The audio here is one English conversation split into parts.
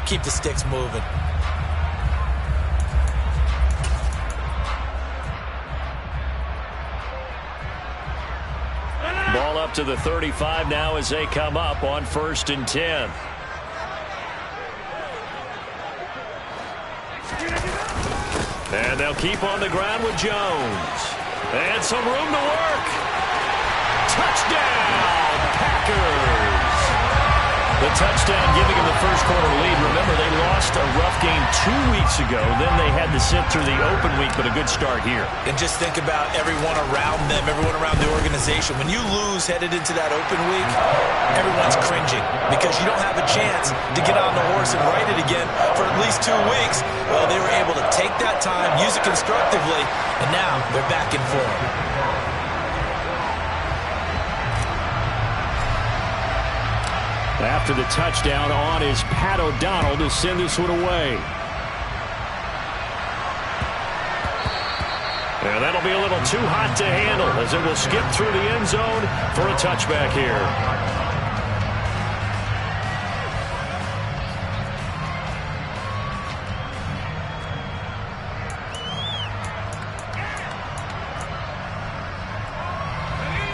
keep the sticks moving. Ball up to the 35 now as they come up on 1st and 10. And they'll keep on the ground with Jones. And some room to work. Touchdown, Packers. The touchdown giving them the first quarter lead. Remember, they lost a rough game 2 weeks ago. Then they had to sit through the open week, but a good start here. And just think about everyone around them, everyone around the organization. When you lose headed into that open week, everyone's cringing because you don't have a chance to get on the horse and ride it again for at least 2 weeks. Well, they were able to take that time, use it constructively, and now they're back in form. After the touchdown, on is Pat O'Donnell to send this one away. And that'll be a little too hot to handle as it will skip through the end zone for a touchback here.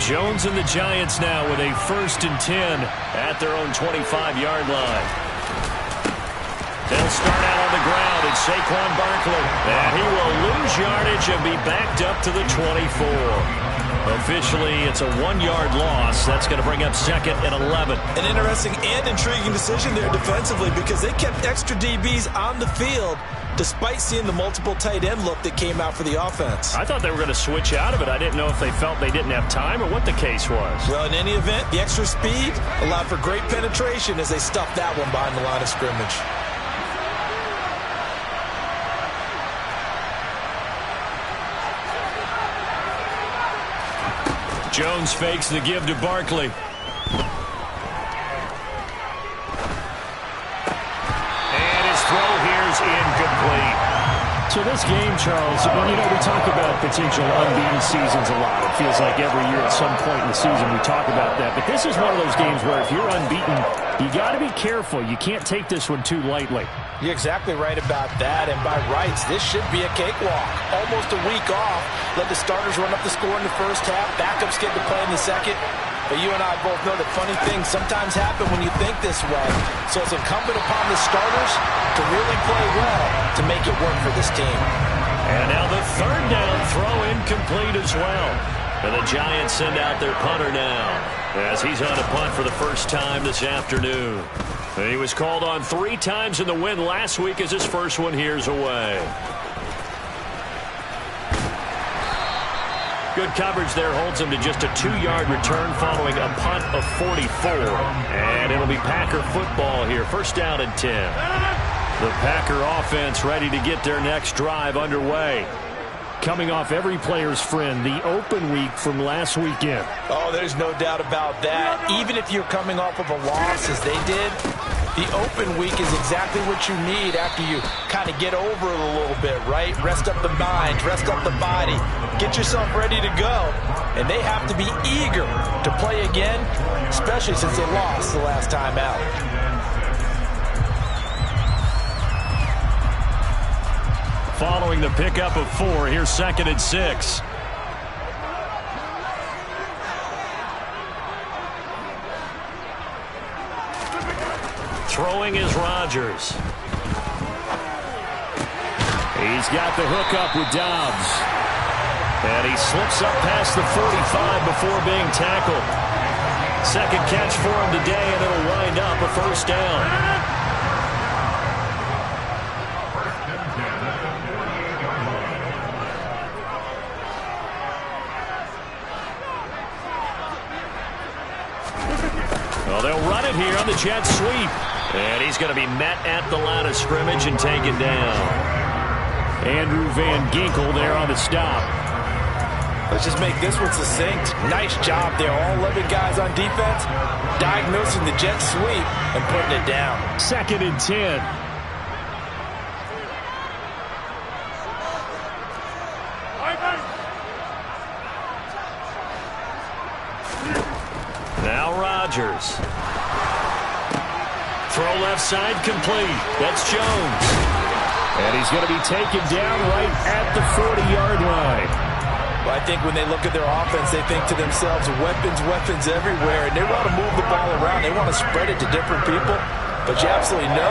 Jones and the Giants now with a 1st and 10 at their own 25-yard line. They'll start out on the ground. It's Saquon Barkley. And he will lose yardage and be backed up to the 24. Officially, it's a 1-yard loss. That's going to bring up 2nd and 11. An interesting and intriguing decision there defensively because they kept extra DBs on the field despite seeing the multiple tight end look that came out for the offense. I thought they were going to switch out of it. I didn't know if they felt they didn't have time or what the case was. Well, in any event, the extra speed allowed for great penetration as they stuffed that one behind the line of scrimmage. Jones fakes the give to Barkley. And his throw here's incomplete. So this game, Charles, we talk about potential unbeaten seasons a lot. It feels like every year at some point in the season we talk about that. But this is one of those games where if you're unbeaten, you got to be careful. You can't take this one too lightly. You're exactly right about that, and by rights, this should be a cakewalk. Almost a week off. Let the starters run up the score in the first half. Backups get to play in the second. But you and I both know that funny things sometimes happen when you think this way. So it's incumbent upon the starters to really play well to make it work for this team. And now the 3rd down throw incomplete as well. And the Giants send out their punter now as he's on a punt for the first time this afternoon. He was called on 3 times in the win last week as his first one here's away. Good coverage there holds him to just a 2-yard return following a punt of 44. And it'll be Packer football here. 1st down and 10. The Packer offense ready to get their next drive underway. Coming off every player's friend, the open week from last weekend. Oh, there's no doubt about that. Even if you're coming off of a loss as they did, the open week is exactly what you need after you kind of get over it a little bit, right? Rest up the mind, rest up the body, get yourself ready to go. And they have to be eager to play again, especially since they lost the last time out. Following the pickup of 4, here's 2nd and 6. Throwing is Rodgers. He's got the hook up with Dobbs. And he slips up past the 45 before being tackled. 2nd catch for him today, and it'll wind up a 1st down. Well, they'll run it here on the jet sweep. And he's going to be met at the line of scrimmage and taken down. Andrew Van Ginkel there on the stop. Let's just make this one succinct. Nice job there. All 11 guys on defense diagnosing the jet sweep and putting it down. 2nd and 10. Now Rodgers. throw left side complete. That's Jones. And he's going to be taken down right at the 40-yard line. Well, I think when they look at their offense, they think to themselves, weapons everywhere, and they want to move the ball around. They want to spread it to different people, but you absolutely know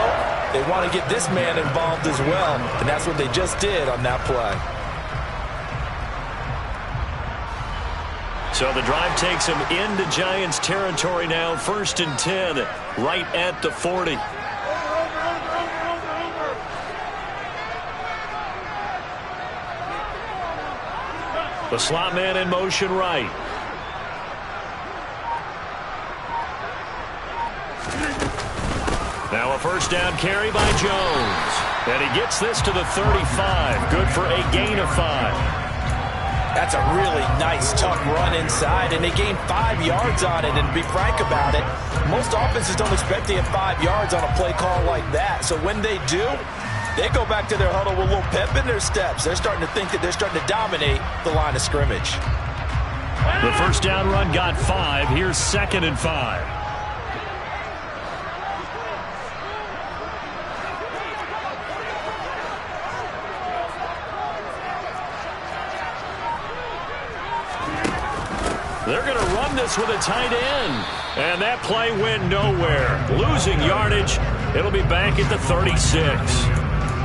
they want to get this man involved as well, and that's what they just did on that play. So the drive takes him into Giants territory now, 1st and 10, right at the 40. The slot man in motion right. Now a first down carry by Jones. And he gets this to the 35. Good for a gain of 5. That's a really nice, tough run inside, and they gained 5 yards on it. And to be frank about it, most offenses don't expect to get 5 yards on a play call like that. So when they do, they go back to their huddle with a little pep in their steps. They're starting to think that they're starting to dominate the line of scrimmage. The first down run got 5. Here's 2nd and 5. They're going to run this with a tight end. And that play went nowhere. Losing yardage. It'll be back at the 36.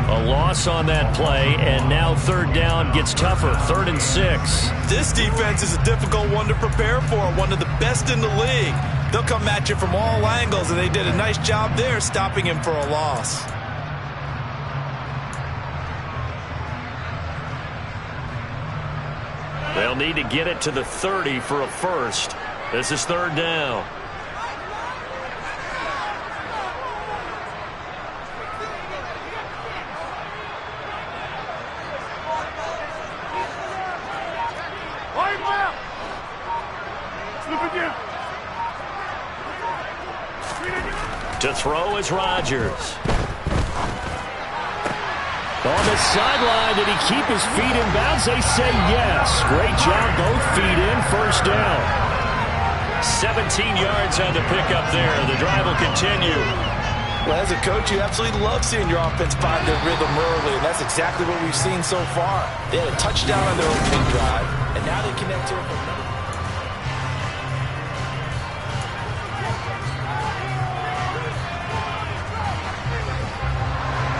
A loss on that play, and now 3rd down gets tougher. 3rd and 6. This defense is a difficult one to prepare for, one of the best in the league. They'll come at you from all angles, and they did a nice job there stopping him for a loss. They'll need to get it to the 30 for a first. This is 3rd down. To throw is Rodgers. On the sideline, did he keep his feet in bounds? They say yes. Great job, both feet in, 1st down. 17 yards on the pickup there. The drive will continue. Well, as a coach, you absolutely love seeing your offense find their rhythm early, and that's exactly what we've seen so far. They had a touchdown on their opening drive, and now they connect to it from another.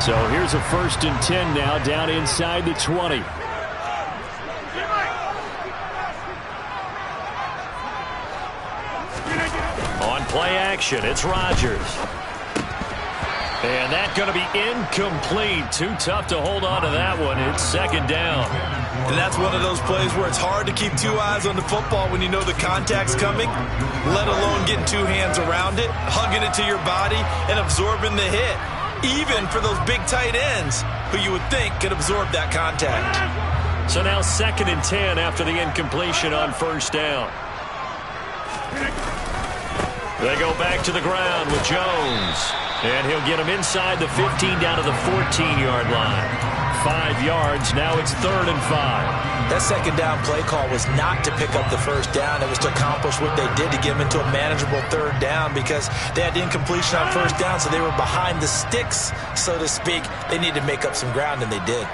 So here's a 1st and 10 now, down inside the 20. On play action, it's Rodgers. And that's going to be incomplete. Too tough to hold on to that one. It's 2nd down. And that's one of those plays where it's hard to keep 2 eyes on the football when you know the contact's coming, let alone getting 2 hands around it, hugging it to your body, and absorbing the hit. Even for those big tight ends who you would think could absorb that contact. So now 2nd and 10 after the incompletion on 1st down. They go back to the ground with Jones. And he'll get him inside the 15 down to the 14-yard line. 5 yards. Now it's 3rd and 5. That 2nd down play call was not to pick up the 1st down. It was to accomplish what they did to get them into a manageable 3rd down because they had incompletion on 1st down, so they were behind the sticks, so to speak. They needed to make up some ground, and they did.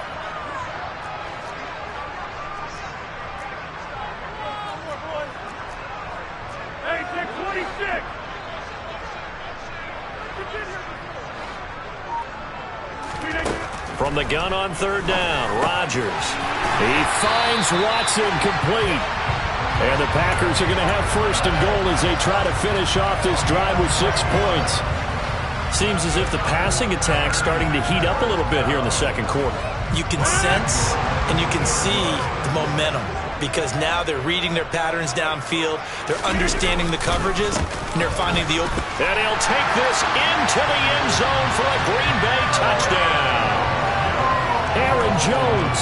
From the gun on 3rd down, Rodgers. He finds Watson complete. And the Packers are going to have 1st and goal as they try to finish off this drive with 6 points. Seems as if the passing attack's starting to heat up a little bit here in the 2nd quarter. You can sense and you can see the momentum because now they're reading their patterns downfield, they're understanding the coverages, and they're finding the open. And he'll take this into the end zone for a Green Bay touchdown. Aaron Jones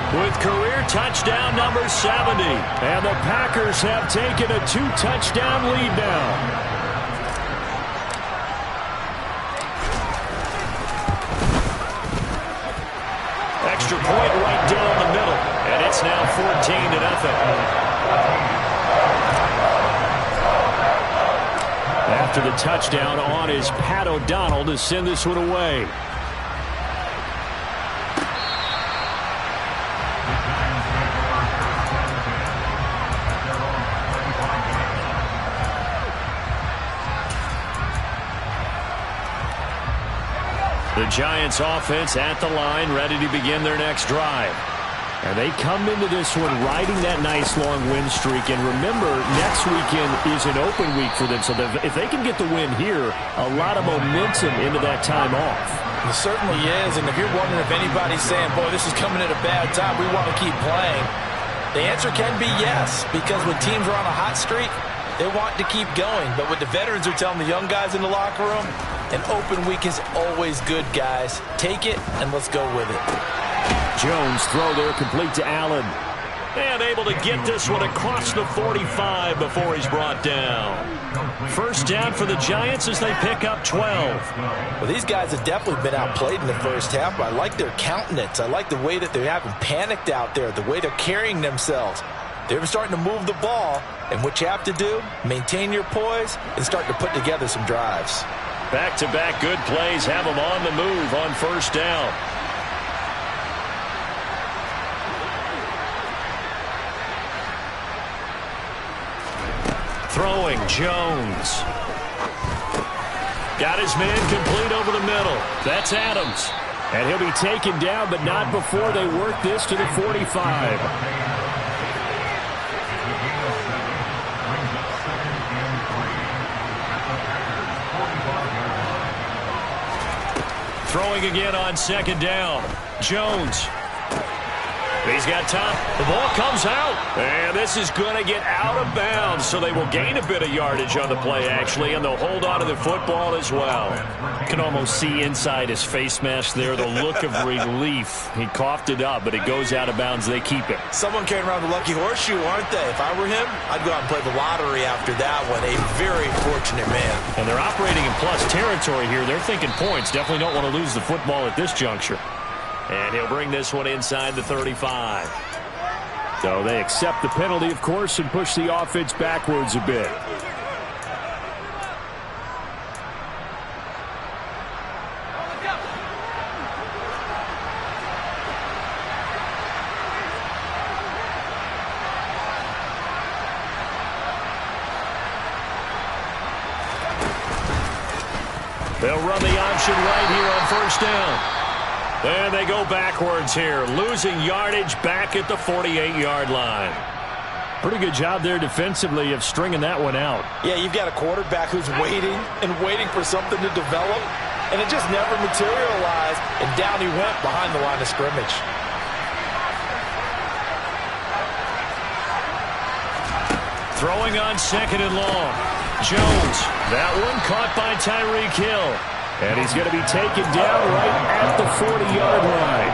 with career touchdown number 70. And the Packers have taken a 2-touchdown lead now. Extra point right down the middle. And it's now 14-0. After for the touchdown on is Pat O'Donnell to send this one away. The Giants offense at the line, ready to begin their next drive. And they come into this one riding that nice long win streak. And remember, next weekend is an open week for them. So if they can get the win here, a lot of momentum into that time off. It certainly is. And if you're wondering if anybody's saying, boy, this is coming at a bad time, we want to keep playing, the answer can be yes. Because when teams are on a hot streak, they want to keep going. But what the veterans are telling the young guys in the locker room, an open week is always good, guys. Take it, and let's go with it. Jones throw there complete to Allen. And able to get this one across the 45 before he's brought down. First down for the Giants as they pick up 12. Well, these guys have definitely been outplayed in the first half, but I like their countenance. I like the way that they haven't panicked out there, the way they're carrying themselves. They're starting to move the ball, and what you have to do, maintain your poise and start to put together some drives. Back-to-back good plays have them on the move on first down. Throwing, Jones. Got his man complete over the middle. That's Adams. And he'll be taken down, but not before they work this to the 45. Throwing again on second down. Jones. He's got time. The ball comes out. And this is going to get out of bounds, so they will gain a bit of yardage on the play, actually, and they'll hold on to the football as well. You can almost see inside his face mask there the look of relief. He coughed it up, but it goes out of bounds. They keep it. Someone carrying around the lucky horseshoe, aren't they? If I were him, I'd go out and play the lottery after that one. A very fortunate man. And they're operating in plus territory here. They're thinking points. Definitely don't want to lose the football at this juncture. And he'll bring this one inside the 35. So they accept the penalty, of course, and push the offense backwards a bit. They'll run the option right here on first down. And they go backwards here, losing yardage back at the 48-yard line. Pretty good job there defensively of stringing that one out. Yeah, you've got a quarterback who's waiting and waiting for something to develop, and it just never materialized, and down he went behind the line of scrimmage. Throwing on second and long. Jones, that one caught by Tyreek Hill. And he's going to be taken down right at the 40-yard line.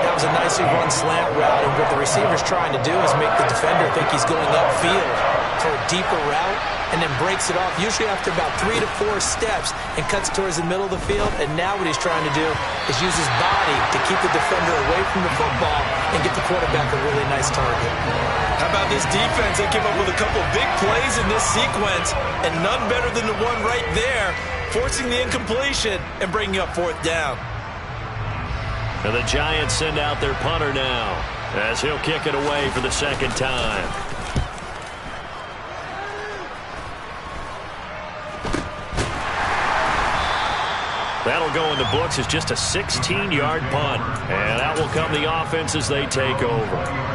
That was a nicely run slant route, and what the receiver's trying to do is make the defender think he's going upfield for a deeper route, and then breaks it off, usually after about 3 to 4 steps, and cuts towards the middle of the field. And now what he's trying to do is use his body to keep the defender away from the football and get the quarterback a really nice target. How about this defense? They came up with a couple big plays in this sequence, and none better than the one right there, forcing the incompletion and bringing up fourth down. And the Giants send out their punter now as he'll kick it away for the second time. That'll go in the books as just a 16-yard punt. And out will come the offense as they take over.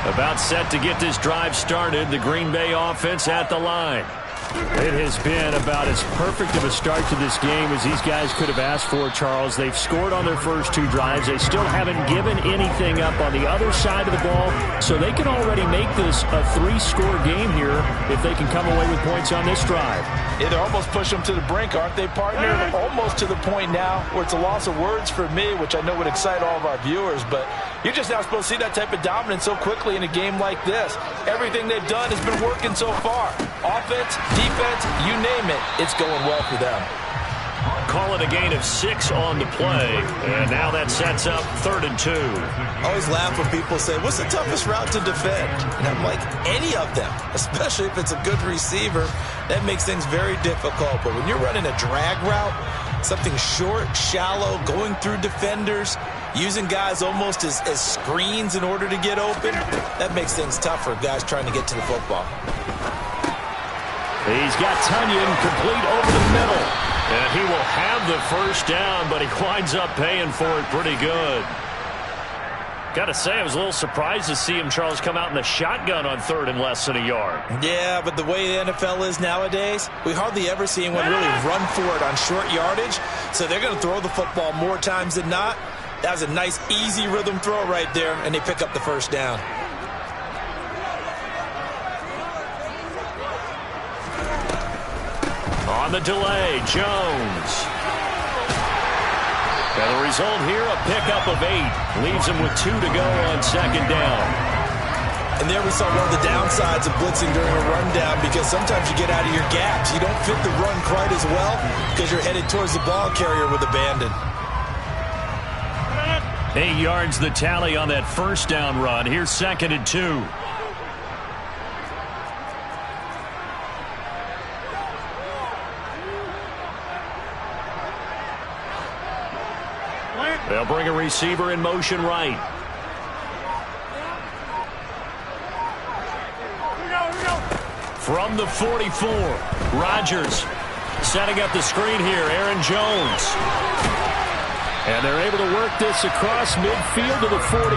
About set to get this drive started. The Green Bay offense at the line. It has been about as perfect of a start to this game as these guys could have asked for, Charles. They've scored on their first 2 drives. They still haven't given anything up on the other side of the ball, so they can already make this a 3-score game here if they can come away with points on this drive. Yeah, they're almost pushing them to the brink, aren't they, partner? Almost to the point now where it's a loss of words for me, which I know would excite all of our viewers, but you're just not supposed to see that type of dominance so quickly in a game like this. Everything they've done has been working so far. Offense, defense, you name it, it's going well for them. call it a gain of 6 on the play. And now that sets up 3rd and 2. I always laugh when people say, what's the toughest route to defend? And I'm like, any of them, especially if it's a good receiver. That makes things very difficult. But when you're running a drag route, something short, shallow, going through defenders, using guys almost as screens in order to get open, that makes things tough for guys trying to get to the football. He's got Tunyon complete over the middle. And he will have the first down, but he winds up paying for it pretty good. Got to say, I was a little surprised to see him, Charles, come out in the shotgun on 3rd and less than a yard. Yeah, but the way the NFL is nowadays, we hardly ever see anyone really run for it on short yardage. So they're going to throw the football more times than not. That was a nice, easy rhythm throw right there, and they pick up the first down. On the delay, Jones. And the result here, a pickup of 8. Leaves him with 2 to go on 2nd down. And there we saw one of the downsides of blitzing during a rundown, because sometimes you get out of your gaps. You don't fit the run quite as well because you're headed towards the ball carrier with abandon. 8 yards the tally on that first down run. Here's 2nd and 2. They'll bring a receiver in motion right. From the 44, Rodgers setting up the screen here, Aaron Jones. And they're able to work this across midfield to the 48.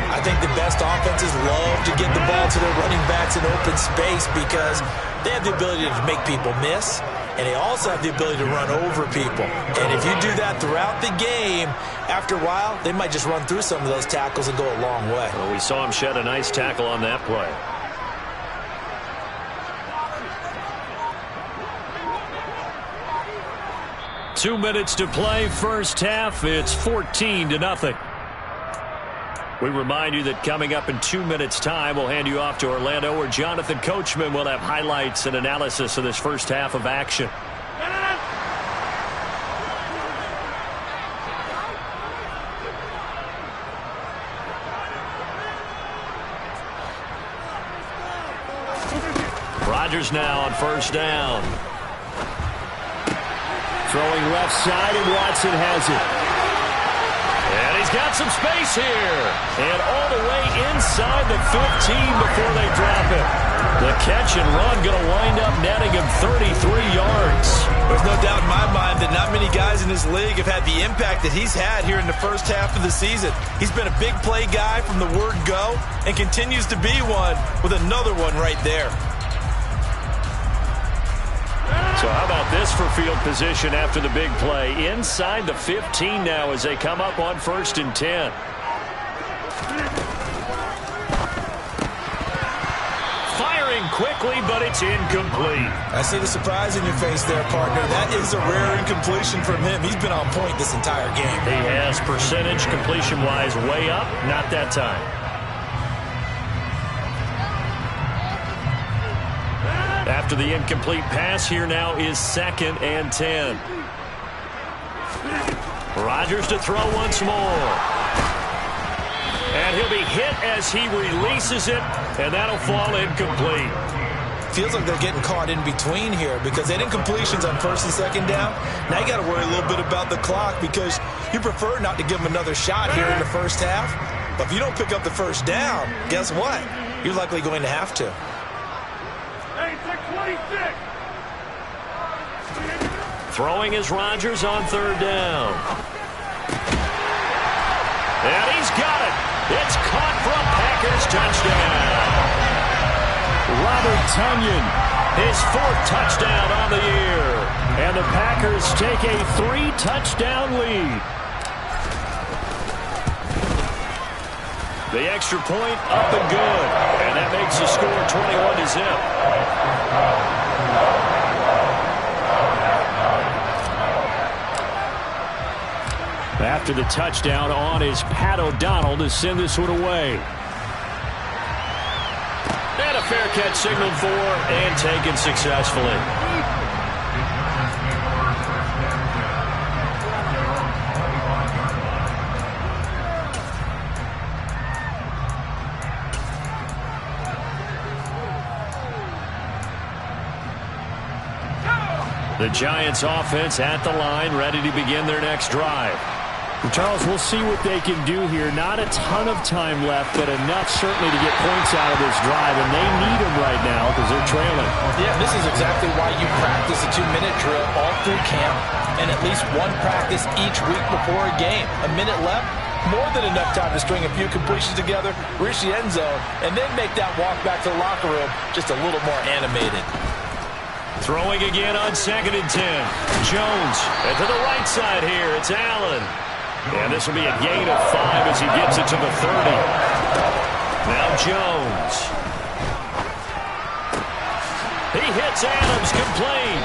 I think the best offenses love to get the ball to their running backs in open space because they have the ability to make people miss, and they also have the ability to run over people. And if you do that throughout the game, after a while, they might just run through some of those tackles and go a long way. Well, we saw him shed a nice tackle on that play. Two minutes to play, first half. It's 14-0. We remind you that coming up in 2 minutes' time, we'll hand you off to Orlando, where Jonathan Coachman will have highlights and analysis of this first half of action. Rodgers now on first down. Throwing left side, and Watson has it. And he's got some space here. And all the way inside the 15 before they drop it. The catch and run going to wind up netting him 33 yards. There's no doubt in my mind that not many guys in this league have had the impact that he's had here in the first half of the season. He's been a big play guy from the word go and continues to be one with another one right there. So how about this for field position after the big play? Inside the 15 now as they come up on 1st and 10. Firing quickly, but it's incomplete. I see the surprise in your face there, partner. That is a rare incompletion from him. He's been on point this entire game. He has percentage completion-wise way up. Not that time. After the incomplete pass, here now is 2nd and 10. Rodgers to throw once more. And he'll be hit as he releases it, and that'll fall incomplete. Feels like they're getting caught in between here because they had incompletions on 1st and 2nd down. Now you got to worry a little bit about the clock because you prefer not to give them another shot here in the first half. But if you don't pick up the first down, guess what? You're likely going to have to. Throwing is Rodgers on 3rd down. And he's got it. It's caught for a Packers touchdown. Robert Tunyon, his 4th touchdown on the year. And the Packers take a 3-touchdown lead. The extra point up and good. And that makes the score 21-0. After the touchdown, on is Pat O'Donnell to send this one away. And a fair catch signaled for and taken successfully. The Giants offense at the line, ready to begin their next drive. Charles, we'll see what they can do here. Not a ton of time left, but enough certainly to get points out of this drive, and they need them right now because they're trailing. Yeah, this is exactly why you practice a 2-minute drill all through camp and at least one practice each week before a game. A minute left, more than enough time to string a few completions together, reach the end zone, and then make that walk back to the locker room just a little more animated. Throwing again on 2nd and 10. Jones, and to the right side here, it's Allen. And this will be a gain of 5 as he gets it to the 30. Now Jones. He hits Adams, complete.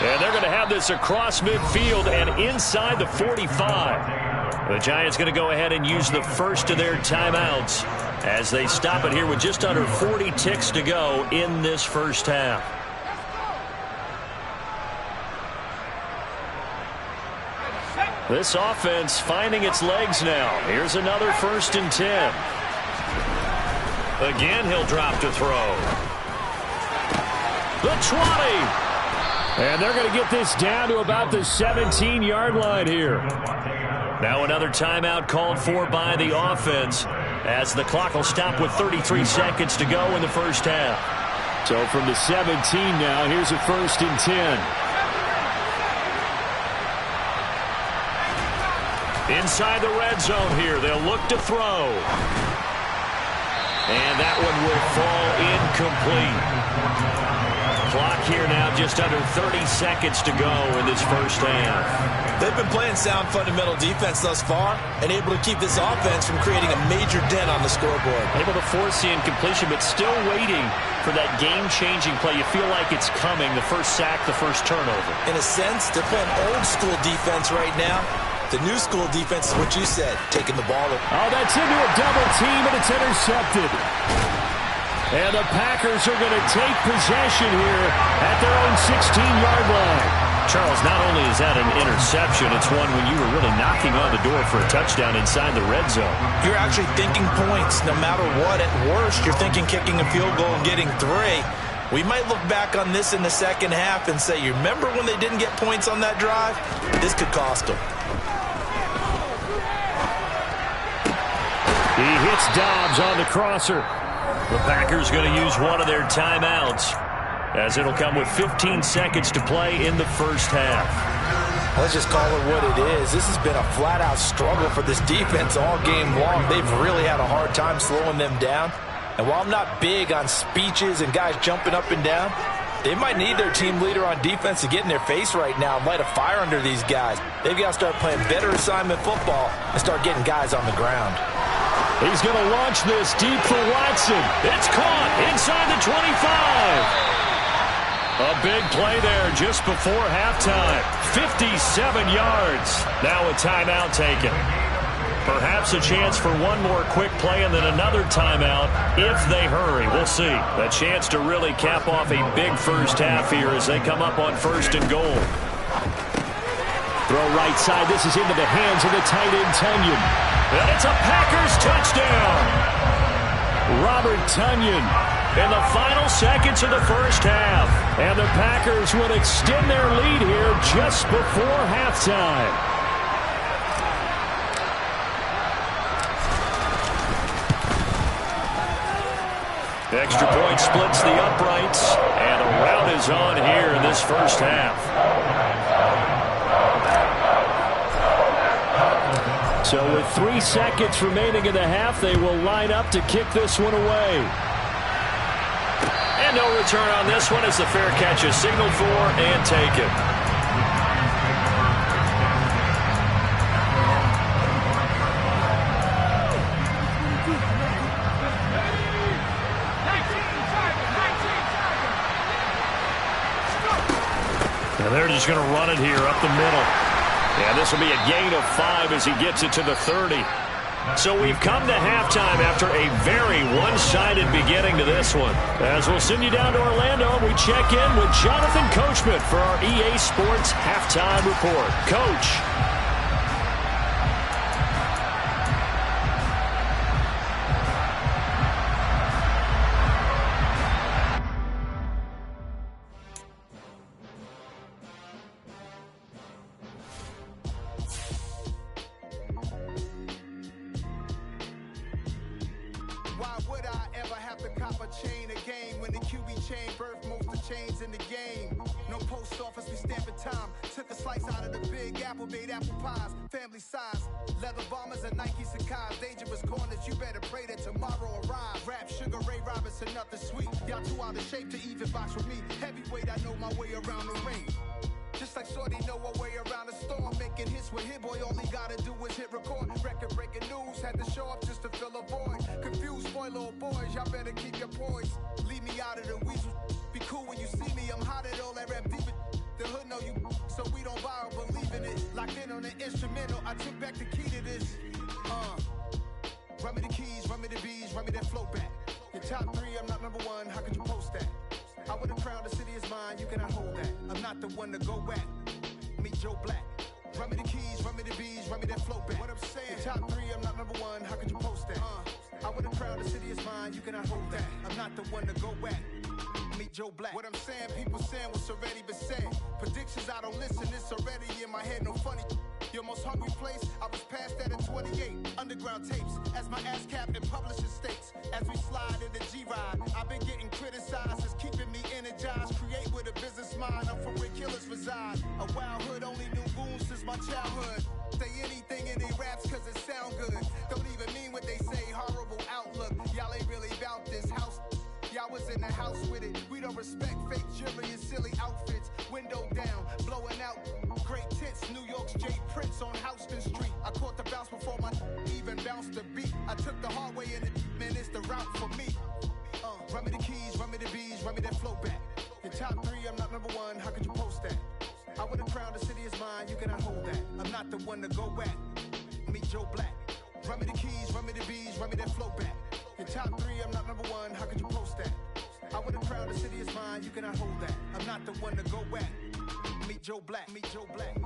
And they're going to have this across midfield and inside the 45. The Giants going to go ahead and use the first of their timeouts as they stop it here with just under 40 ticks to go in this first half. This offense finding its legs now. Here's another 1st and 10. Again, he'll drop to throw. The 20. And they're going to get this down to about the 17-yard line here. Now another timeout called for by the offense as the clock will stop with 33 seconds to go in the first half. So from the 17 now, here's a 1st and 10. Inside the red zone here, they'll look to throw. And that one will fall incomplete. Clock here now just under 30 seconds to go in this first half. They've been playing sound fundamental defense thus far and able to keep this offense from creating a major dent on the scoreboard. Able to force the incompletion, but still waiting for that game-changing play. You feel like it's coming, the first sack, the first turnover. In a sense, they're playing old-school defense right now. The new school defense is what you said, taking the ball. Oh, that's into a double team, and it's intercepted. And the Packers are going to take possession here at their own 16-yard line. Charles, not only is that an interception, it's one when you were really knocking on the door for a touchdown inside the red zone. You're actually thinking points no matter what. At worst, you're thinking kicking a field goal and getting 3. We might look back on this in the second half and say, you remember when they didn't get points on that drive? This could cost them. He hits Dobbs on the crosser. The Packers going to use one of their timeouts as it'll come with 15 seconds to play in the first half. Let's just call it what it is. This has been a flat-out struggle for this defense all game long. They've really had a hard time slowing them down. And while I'm not big on speeches and guys jumping up and down, they might need their team leader on defense to get in their face right now and light a fire under these guys. They've got to start playing better assignment football and start getting guys on the ground. He's going to launch this deep for Watson. It's caught inside the 25. A big play there just before halftime. 57 yards. Now a timeout taken. Perhaps a chance for one more quick play and then another timeout if they hurry. We'll see. A chance to really cap off a big first half here as they come up on 1st and goal. Throw right side. This is into the hands of the tight end, Tunyon. And it's a Packers touchdown. Robert Tunyon in the final seconds of the first half. And the Packers would extend their lead here just before halftime. Extra point splits the uprights, and a rout is on here in this first half. So with 3 seconds remaining in the half, they will line up to kick this one away. And no return on this one as the fair catch is signaled for and taken. And they're just going to run it here up the middle. And this will be a gain of 5 as he gets it to the 30. So we've come to halftime after a very one-sided beginning to this one. As we'll send you down to Orlando, we check in with Jonathan Coachman for our EA Sports Halftime Report. Coach. chain, birth most of chains in the game. No post office, we stamping time. Took a slice out of the big apple, made apple pies, family size. Leather bombers and Nike Sacai's. Dangerous corners, you better pray that tomorrow arrives. Rap, Sugar Ray Robinson, nothing sweet. Y'all too out of shape to even box with me. Heavyweight, I know my way around the ring. Just like Shorty know her way around the storm. Making hits with Hit Boy, all he gotta do is hit record. Record breaking news, had to show up just to fill a void. Confused boy, little boys, y'all better keep your poise. Leave me out of the weasel. Be cool when you see me, I'm hot at all that rap deep. The hood know you, so we don't borrow, believe in it. Locked in on the instrumental, I took back the key to this. Run me the keys, run me the bees, run me that flow back. Your top 3, I'm not number 1, how could you post that? I would've crowned the city is mine, you cannot hold that. I'm not the one to go back. Meet Joe Black. Run me the keys, run me the bees, run me that flow back. What I'm saying, your top 3, I'm not number 1, how could you post that? I would've crowned the city is mine, you cannot hold that. I'm not the one to go back. Meet Joe Black. What I'm saying, people saying what's already been said. Predictions, I don't listen, it's already in my head, no funny. Your most hungry place, I was past that at 28. Underground tapes, as my ass cap in publishing states. As we slide in the G-Ride, I've been getting criticized, it's keeping me energized. Create with a business mind, I'm from where killers reside. A wild hood, only knew goons since my childhood. Say anything in they raps cause it sound good. Don't even mean what they say, horrible outlook. Y'all ain't really about this house. Y'all was in the house with it. We don't respect fake jewelry and silly outfits. Window down, blowing out. Great tits, New York's J. Prince on Houston Street. I caught the bounce before my even bounced the beat. I took the hard way in it, man, it's the route for me. Run me the keys, run me the bees, run me that flow back. Your top 3, I'm not number 1, how could you post that? I would've crowned the city is mine, you cannot hold that. I'm not the one to go back. Meet Joe Black. Run me the keys, run me the bees, run me that flow back. Your top 3, I'm not number 1, how could you post that? I would've crowned the city is mine, you cannot hold that. I'm not the one to go back. Meet Joe Black, meet Joe Black.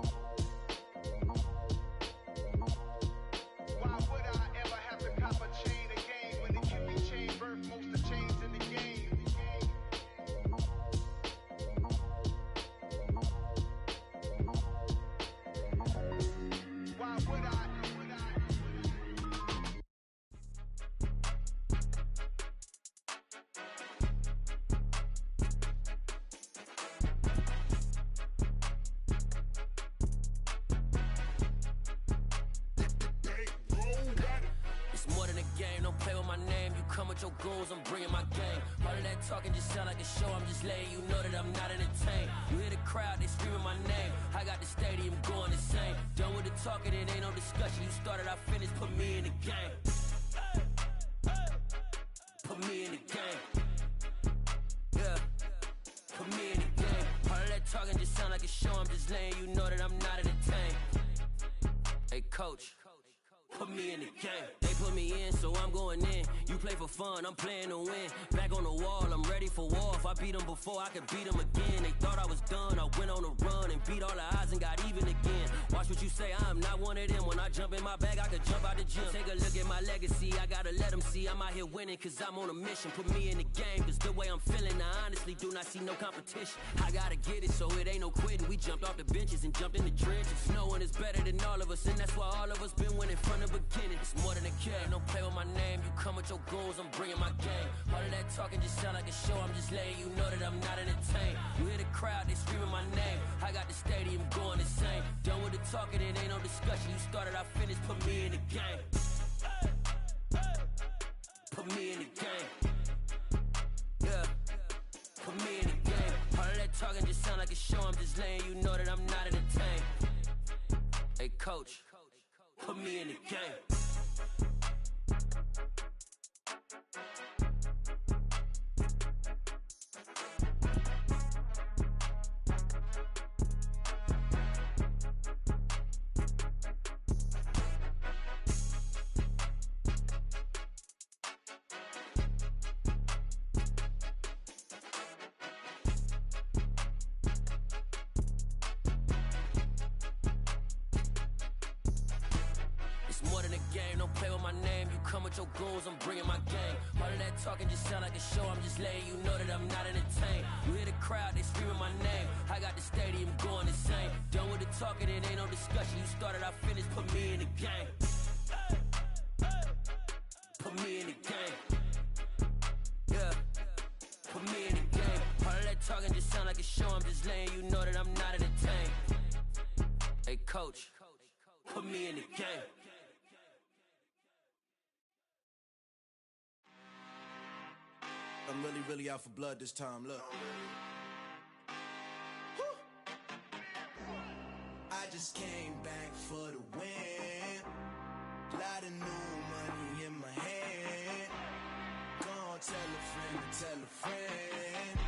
Why would I ever have to cop a chain again when it can be chain birth most of chains in the game? Why would I? Come with your goons, I'm bringing my game. All of that talking just sound like a show, I'm just letting you know that I'm not entertained. You hear the crowd, they screaming my name. I got the stadium going insane. Done with the talking, it ain't no discussion. You started, I finished, put me in the game. Put me in the game. Yeah, put me in the game. All of that talking just sound like a show, I'm just letting you know that I'm not entertained. Hey coach, put me in the game. They put me in, so I'm going in. You play for fun, I'm playing to win. Back on the wall, I'm ready for war. If I beat them before, I could beat them again. They thought I was done, I went on a run and beat all the odds and got even again. Watch what you say, I'm not one of them. When I jump in my bag, I could jump out the gym. Take a look at my legacy, I gotta let them see I'm out here winning, cause I'm on a mission. Put me in the game, cause the way I'm feeling, I honestly do not see no competition. I gotta get it, so it ain't no quitting. We jumped off the benches and jumped in the trenches. No one is better than all of us, and that's why all of us been winning from the beginning. It's more than a game, don't play with my name. You come with your goons, I'm bringing my game. All of that talking just sound like a show, I'm just letting you know that I'm not entertained. You hear the crowd, they screaming my name. I got the stadium going insane. Done with the talking, it ain't no discussion. You started, I finished, put me in the game. Put me in the game. Yeah, put me in the game. All of that talking just sound like a show, I'm just letting you know that I'm not entertained. Hey coach, put me in the game. Your goons, I'm bringing my game. All of that talking just sound like a show, I'm just letting you know that I'm not entertained. You hear the crowd, they screaming my name. I got the stadium going insane. Done with the talking, it ain't no discussion. You started, I finished, put me in the game. Put me in the game. Yeah, put me in the game. coach, put me in the game. I'm really out for blood this time, look. I just came back for the win. Lot of new money in my hand. Gonna tell a friend.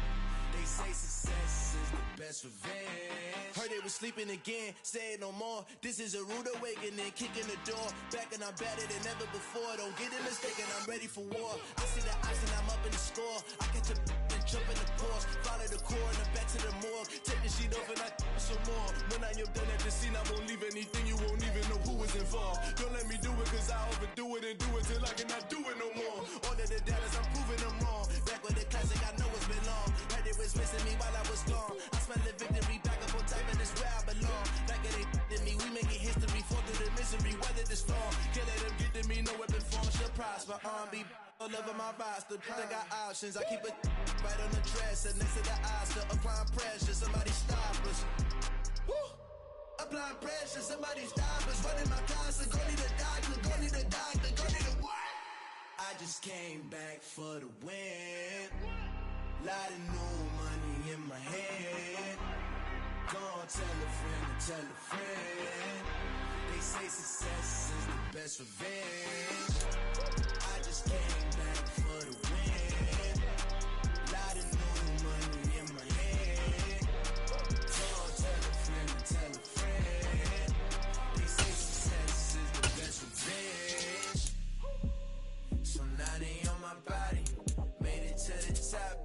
They say success is the best revenge. Heard they was sleeping again, say it no more. This is a rude awakening, kicking the door. Back and I'm better than ever before. Don't get it mistaken, I'm ready for war. I see the ice and I'm up in the score. I catch a and jump in the Porsche. Follow the core and the back to the morgue. Take the sheet off and I some more. When I am done at the scene, I won't leave anything. You won't even know who was involved. Don't let me do it cause I overdo it and do it till I cannot do it no more. All of the doubters, I'm proving them wrong. Back with the classic, I know it's been long. Heard it was missing me while I was gone. I smell the victory back up on top and it's where I belong. Like it ain't to me, we making history. Fall through the misery, weather the storm. Can't let them get to me, no weapon form shall prosper. Be all over my roster, I got options. I keep it right on the dresser, next to the Oscar. Applying pressure, somebody stop us. Woo! Applying pressure, somebody stop us. Running my closet, go need a doctor, go need a doctor, go need a what? I just came back for the win. Lot of new money in my hand. Gonna tell a friend. They say success is the best revenge. I just came back for the win. Lot of new money in my hand. Gonna tell a friend. They say success is the best revenge. So now they on my body. Made it to the top.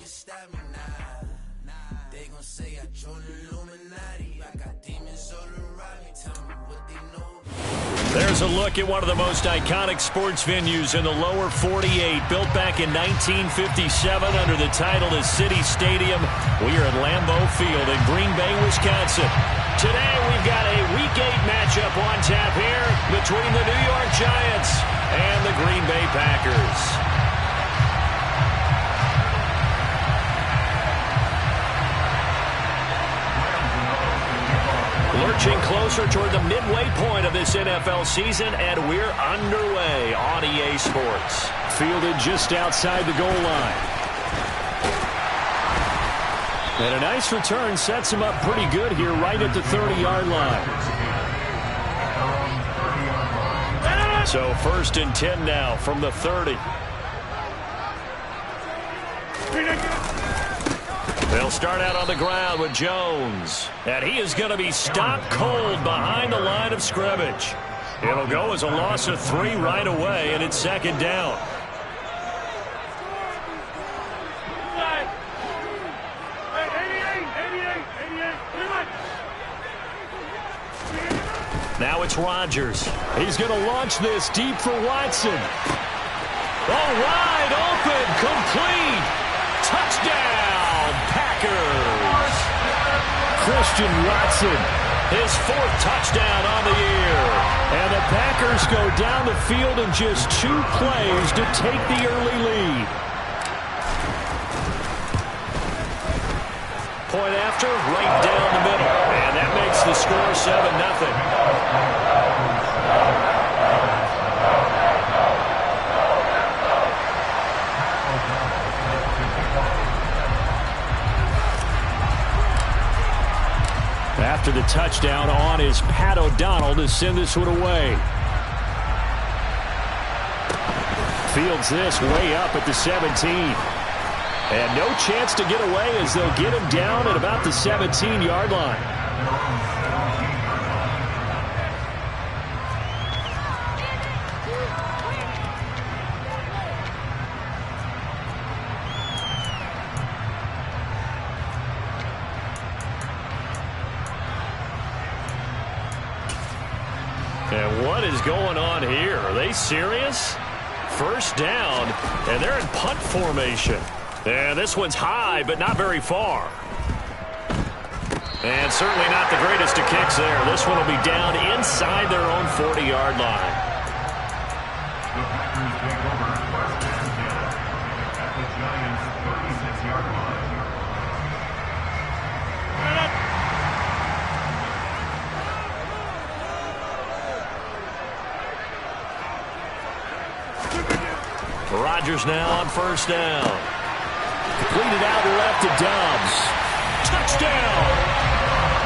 Stop me now. They gon' say I joined the Illuminati. I got demons all around me. Tell me what they know. There's a look at one of the most iconic sports venues in the lower 48. Built back in 1957 under the title of City Stadium. We are at Lambeau Field in Green Bay, Wisconsin. Today we've got a Week 8 matchup on tap here between the New York Giants and the Green Bay Packers. Lurching closer toward the midway point of this NFL season, and we're underway on EA Sports. Fielded just outside the goal line. And a nice return sets him up pretty good here right at the 30-yard line. So 1st and 10 now from the 30. They'll start out on the ground with Jones. And he is going to be stopped cold behind the line of scrimmage. It'll go as a loss of 3 right away, and it's 2nd down. Now it's Rodgers. He's going to launch this deep for Watson. Oh, wide open, complete. Touchdown, Packers. Christian Watson. His 4th touchdown on the year. And the Packers go down the field in just 2 plays to take the early lead. Point after, right down the middle. And that makes the score 7-0. After the touchdown, on is Pat O'Donnell to send this one away. Fields this way up at the 17. And no chance to get away as they'll get him down at about the 17-yard line. And what is going on here? Are they serious? 1st down, and they're in punt formation. And this one's high, but not very far. And certainly not the greatest of kicks there. This one will be down inside their own 40-yard line. The Packers take over at the Giants' 36-yard line. Rodgers now on first down. Completed out left to Dobbs. Touchdown!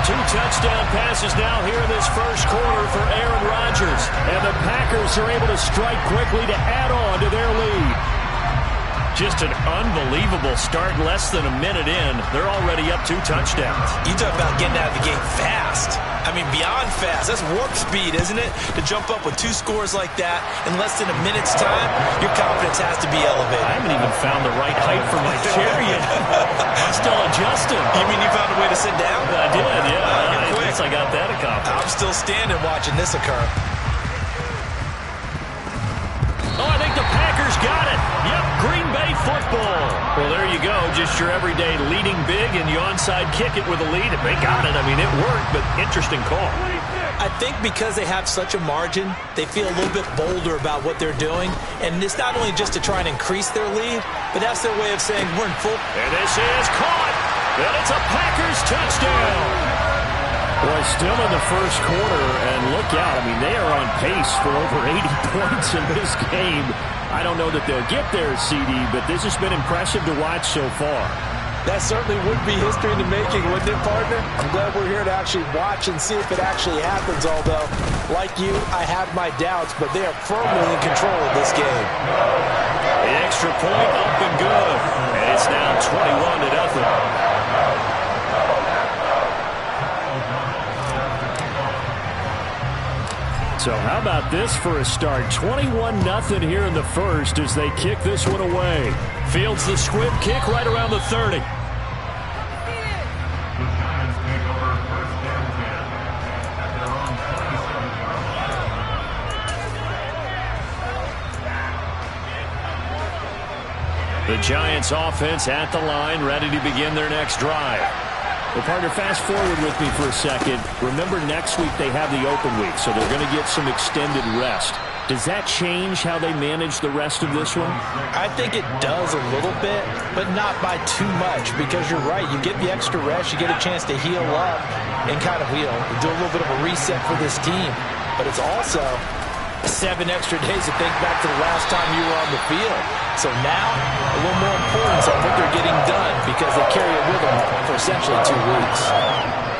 2 touchdown passes now here in this first quarter for Aaron Rodgers. And the Packers are able to strike quickly to add on to their lead. Just an unbelievable start. Less than a minute in, they're already up 2 touchdowns. You talk about getting out of the gate fast. I mean, beyond fast. That's warp speed, isn't it? To jump up with 2 scores like that in less than a minute's time, your confidence has to be elevated. I haven't even found the right height for my chair yet. I'm still adjusting. You mean you found a way to sit down? I did, yeah. At least I got that accomplished. I'm still standing watching this occur. Oh, I think the Packers got it. Yep, Green Bay football. Well, there you go. Just your everyday leading big, and you onside kick it with a lead. If they got it, I mean, it worked, but interesting call. I think because they have such a margin, they feel a little bit bolder about what they're doing. And it's not only just to try and increase their lead, but that's their way of saying we're in full. And this is caught. And it's a Packers touchdown. Boy, still in the first quarter, and look out. I mean, they are on pace for over 80 points in this game. I don't know that they'll get there, CD, but this has been impressive to watch so far. That certainly would be history in the making, wouldn't it, partner? I'm glad we're here to actually watch and see if it actually happens, although, like you, I have my doubts, but they are firmly in control of this game. The extra point up and good, and it's now 21-0. So how about this for a start? 21-0 here in the first as they kick this one away. Fields the squib kick right around the 30. The Giants take over first down 10 at their own 27-yard line. The Giants offense at the line, ready to begin their next drive. Well, partner, fast forward with me for a second. Remember, next week they have the open week, so they're going to get some extended rest. Does that change how they manage the rest of this one? I think it does a little bit, but not by too much, because you're right. You get the extra rest, you get a chance to heal up and kind of, do a little bit of a reset for this team. But it's also 7 extra days to think back to the last time you were on the field. So now, a little more importance on what they're getting done because they carry it with them for essentially 2 weeks.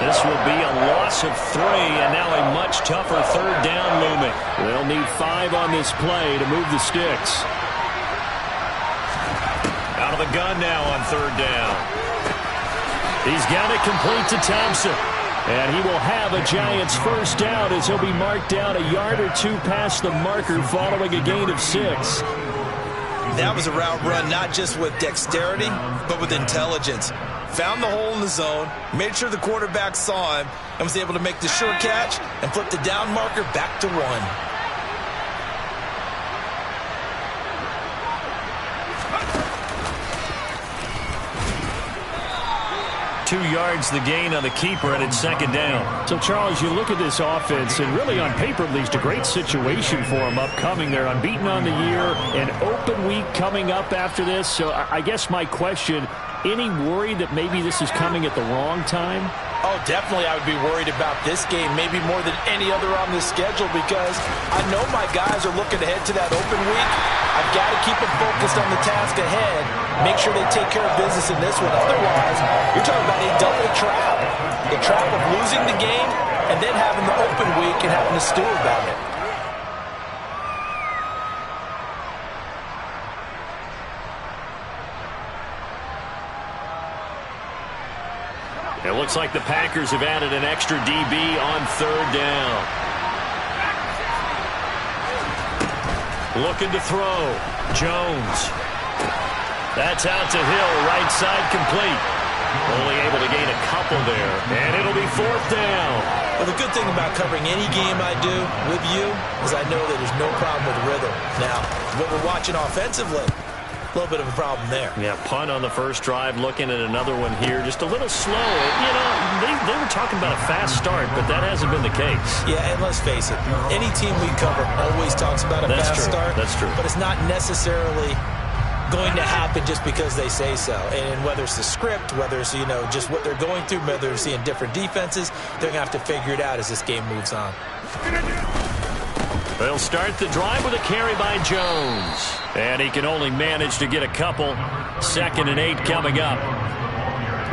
This will be a loss of 3, and now a much tougher third down looming. They'll need 5 on this play to move the sticks. Out of the gun now on third down. He's got it complete to Thompson. And he will have a Giants first down as he'll be marked down a yard or 2 past the marker following a gain of 6. That was a route run not just with dexterity, but with intelligence. Found the hole in the zone, made sure the quarterback saw him, and was able to make the sure catch and flip the down marker back to 1. 2 yards the gain on the keeper, and it's second down. So, Charles, you look at this offense, and really on paper, at least, a great situation for them upcoming. They're unbeaten on the year, an open week coming up after this. So I guess my question, any worry that maybe this is coming at the wrong time? Oh, definitely I would be worried about this game, maybe more than any other on this schedule, because I know my guys are looking ahead to that open week. I've got to keep them focused on the task ahead, make sure they take care of business in this one. Otherwise, you're talking about a double trap. The trap of losing the game and then having the open week and having to stew about it. It looks like the Packers have added an extra DB on third down. Looking to throw. Jones. That's out to Hill, right side complete. Only able to gain a couple there, and it'll be fourth down. Well, the good thing about covering any game I do with you is I know that there's no problem with rhythm. Now, what we're watching offensively, a little bit of a problem there. Yeah, punt on the first drive, looking at another one here. Just a little slow. You know, they were talking about a fast start, but that hasn't been the case. Yeah, and let's face it, any team we cover always talks about a fast start. That's true. But it's not necessarily going to happen just because they say so. And whether it's the script, whether it's, just what they're going through, whether they're seeing different defenses, they're going to have to figure it out as this game moves on. They'll start the drive with a carry by Jones. And he can only manage to get a couple. 2nd and 8 coming up.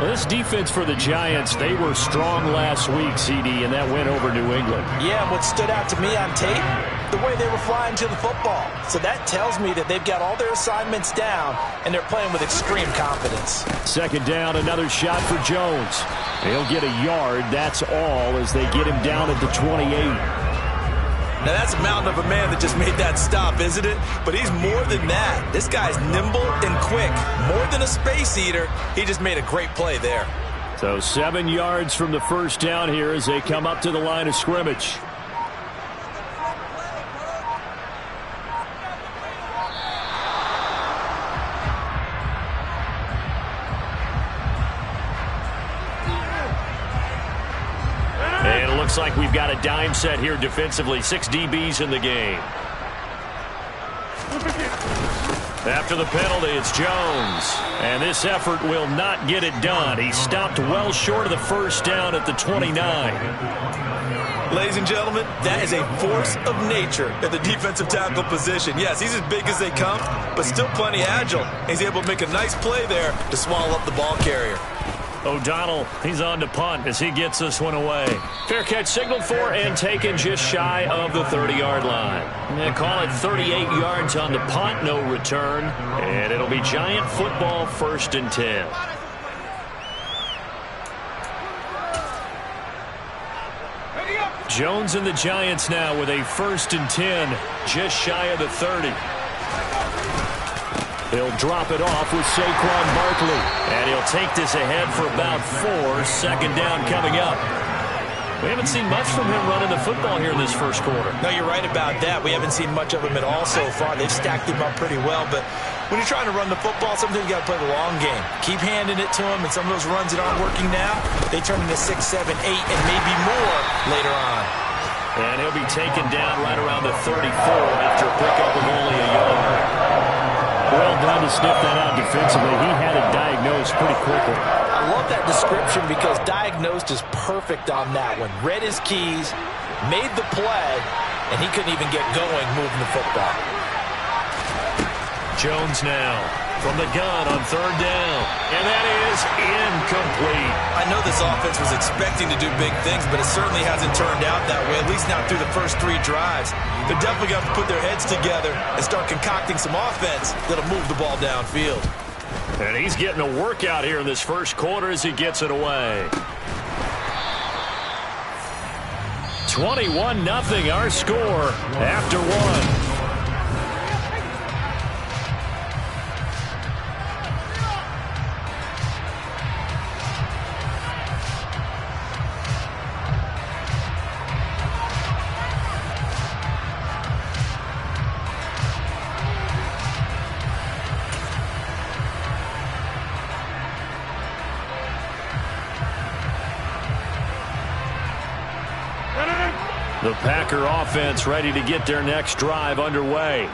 Well, this defense for the Giants, they were strong last week, CD, and that went over New England. Yeah, and what stood out to me on tape, the way they were flying to the football. So that tells me that they've got all their assignments down, and they're playing with extreme confidence. 2nd down, another shot for Jones. He'll get a yard, that's all, as they get him down at the 28. Now, that's a mountain of a man that just made that stop, isn't it? But he's more than that. This guy's nimble and quick. More than a space eater. He just made a great play there. So 7 yards from the first down here as they come up to the line of scrimmage. Looks like we've got a dime set here defensively. 6 DBs in the game. After the penalty, it's Jones. And this effort will not get it done. He stopped well short of the first down at the 29. Ladies and gentlemen, that is a force of nature at the defensive tackle position. Yes, he's as big as they come, but still plenty agile. He's able to make a nice play there to swallow up the ball carrier. O'Donnell, he's on to punt as he gets this one away. Fair catch signaled for and taken just shy of the 30-yard line. They call it 38 yards on the punt, no return. And it'll be Giant football, 1st and 10. Jones and the Giants now with a 1st and 10, just shy of the 30. He'll drop it off with Saquon Barkley. And he'll take this ahead for about 4. 2nd down coming up. We haven't seen much from him running the football here in this first quarter. No, you're right about that. We haven't seen much of him at all so far. They've stacked him up pretty well. But when you're trying to run the football, sometimes you got to play the long game. Keep handing it to him. And some of those runs that aren't working now, they turn into 6, 7, 8, and maybe more later on. And he'll be taken down right around the 34 after a pickup of only a yard. Well done to sniff that out defensively. He had it diagnosed pretty quickly. I love that description because diagnosed is perfect on that one. Read his keys, made the play, and he couldn't even get going moving the football. Jones now from the gun on 3rd down. And that is incomplete. I know this offense was expecting to do big things, but it certainly hasn't turned out that way, at least not through the first 3 drives. They're definitely going to put their heads together and start concocting some offense that'll move the ball downfield. And he's getting a workout here in this first quarter as he gets it away. 21-0 our score after 1. The Packer offense ready to get their next drive underway.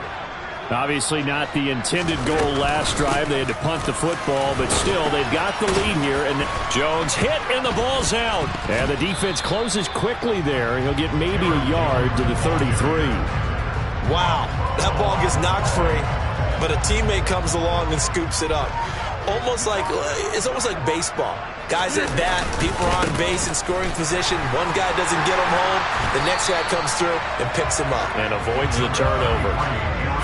Obviously not the intended goal last drive. They had to punt the football, but still they've got the lead here. And Jones hit and the ball's out. And the defense closes quickly there. He'll get maybe a yard to the 33. Wow, that ball gets knocked free, but a teammate comes along and scoops it up. It's almost like baseball. Guys at bat, people are on base in scoring position. One guy doesn't get him home. The next guy comes through and picks him up. And avoids the turnover.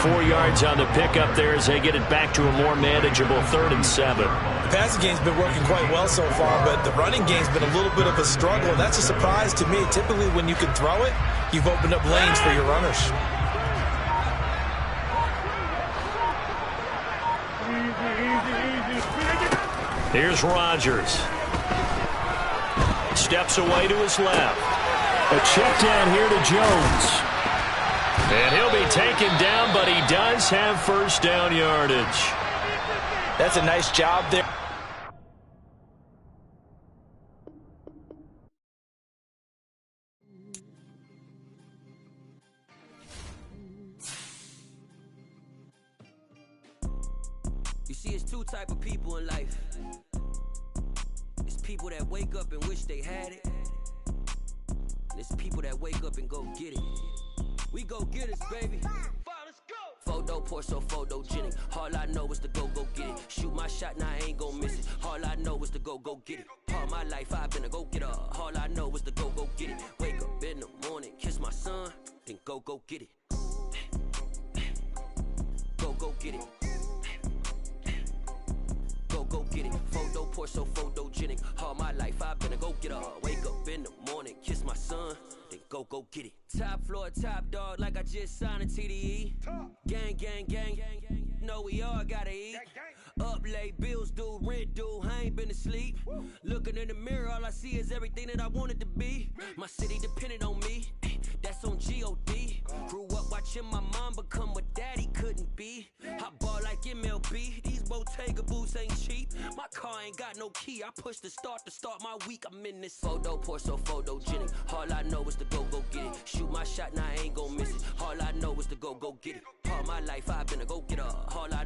4 yards on the pickup there as they get it back to a more manageable 3rd and 7. The passing game's been working quite well so far, but the running game's been a little bit of a struggle. And that's a surprise to me. Typically, when you can throw it, you've opened up lanes for your runners. Here's Rodgers. Steps away to his left. A check down here to Jones. And he'll be taken down, but he does have 1st down yardage. That's a nice job there. You see, it's 2 type of people in life. It's people that wake up and wish they had it. And it's people that wake up and go get it. We go get it, baby. Let's go. Photo poor, so photogenic. All I know is to go get it. Shoot my shot, now I ain't gon' miss it. All I know is to go get it. All my life I've been a go getter. All I know is to go get it. Wake up in the morning, kiss my son, then go get it. Go get it. Go get it. Photo poor, so photogenic. All my life I've been a go getter. Wake up in the morning, kiss my son, then go get it. Top floor, top dog, like I just signed a TDE. Gang, gang, gang, gang, gang. Know we all gotta eat. Up late, bills due, rent due, I ain't been asleep. Looking in the mirror, all I see is everything that I wanted to be. My city depended on me, that's on G.O.D. Grew up watching my mom become what daddy couldn't be. I ball like MLB, these Bottega boots ain't cheap. My car ain't got no key, I push the start to start my week. I'm in this photo poor, so photogenic. All I know is to go get it. Shoot my shot, now I ain't gon' miss it. All I know is to go get it. All my life I've been a go getter. All I